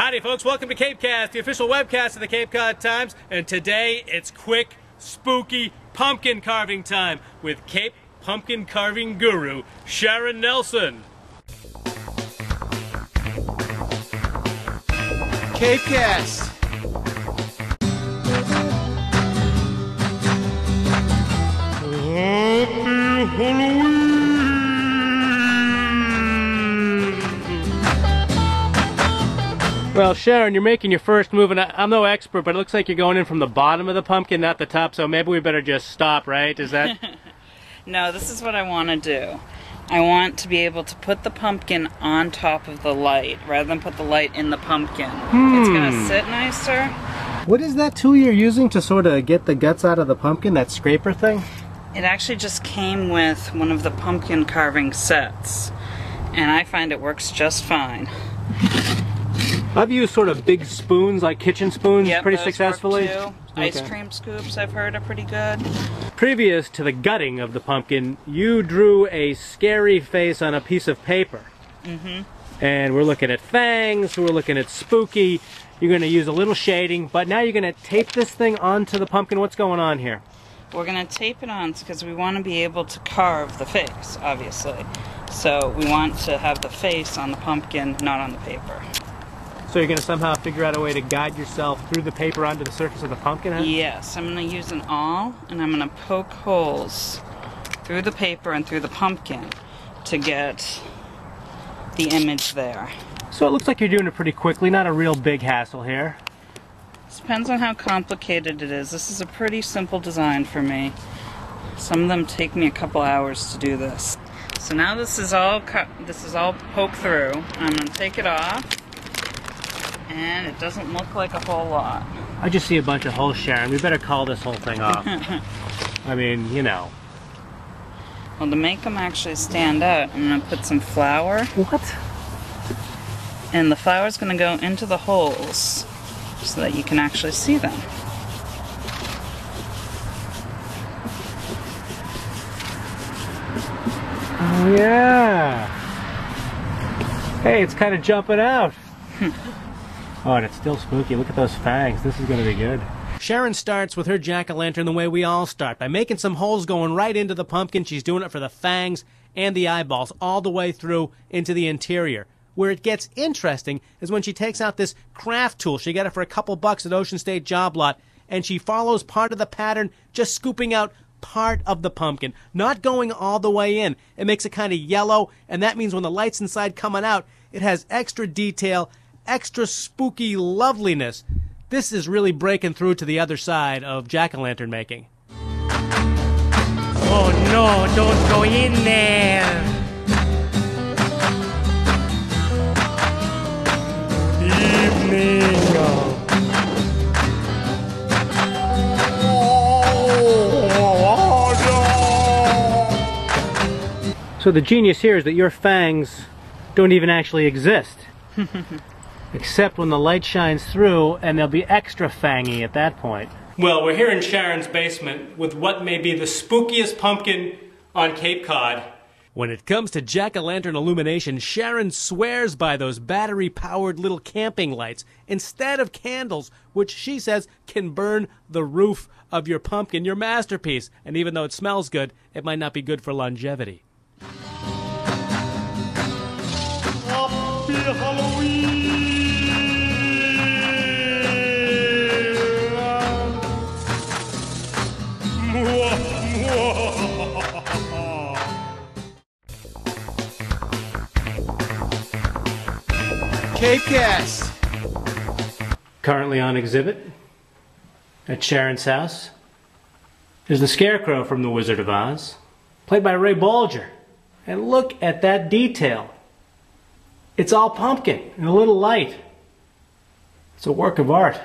Howdy folks, welcome to CapeCast, the official webcast of the Cape Cod Times, and today it's quick, spooky pumpkin carving time with Cape pumpkin carving guru, Sharon Nelson. CapeCast. Happy Halloween! Well, Sharon, you're making your first move, and I'm no expert, but it looks like you're going in from the bottom of the pumpkin, not the top, so maybe we better just stop, right? Is that... No, this is what I want to do. I want to be able to put the pumpkin on top of the light, rather than put the light in the pumpkin. It's going to sit nicer. What is that tool you're using to sort of get the guts out of the pumpkin, that scraper thing? It actually just came with one of the pumpkin carving sets, and I find it works just fine. I've used sort of big spoons, like kitchen spoons, pretty successfully. Work too. Ice cream scoops, I've heard, are pretty good. Previous to the gutting of the pumpkin, you drew a scary face on a piece of paper. And we're looking at fangs, we're looking at spooky. You're going to use a little shading, but now you're going to tape this thing onto the pumpkin. What's going on here? We're going to tape it on because we want to be able to carve the face, obviously. So we want to have the face on the pumpkin, not on the paper. So you're going to somehow figure out a way to guide yourself through the paper onto the surface of the pumpkin, huh? Yes, I'm going to use an awl, and I'm going to poke holes through the paper and through the pumpkin to get the image there. So it looks like you're doing it pretty quickly, not a real big hassle here. Depends on how complicated it is. This is a pretty simple design for me. Some of them take me a couple hours to do this. So now this is all poked through. I'm going to take it off. And it doesn't look like a whole lot. I just see a bunch of holes, Sharon. We better call this whole thing off. I mean, you know. Well, to make them actually stand out, I'm going to put some flour. What? And the flour's going to go into the holes so that you can actually see them. Oh, yeah. Hey, it's kind of jumping out. Oh, and it's still spooky. Look at those fangs. This is going to be good. Sharon starts with her jack-o'-lantern the way we all start, by making some holes going right into the pumpkin. She's doing it for the fangs and the eyeballs, all the way through into the interior. Where it gets interesting is when she takes out this craft tool. She got it for a couple bucks at Ocean State Job Lot, and she follows part of the pattern, just scooping out part of the pumpkin, not going all the way in. It makes it kind of yellow, and that means when the light's inside coming out, it has extra detail, extra spooky loveliness. This is really breaking through to the other side of jack-o'-lantern making. Oh no, don't go in there! Evening. So the genius here is that your fangs don't even actually exist. Except when the light shines through, and they'll be extra fangy at that point. Well, we're here in Sharon's basement with what may be the spookiest pumpkin on Cape Cod. When it comes to jack-o'-lantern illumination, Sharon swears by those battery-powered little camping lights instead of candles, which she says can burn the roof of your pumpkin, your masterpiece. And even though it smells good, it might not be good for longevity. Happy Halloween! CapeCast. Currently on exhibit at Sharon's house is the Scarecrow from The Wizard of Oz, played by Ray Bolger. And look at that detail. It's all pumpkin and a little light. It's a work of art.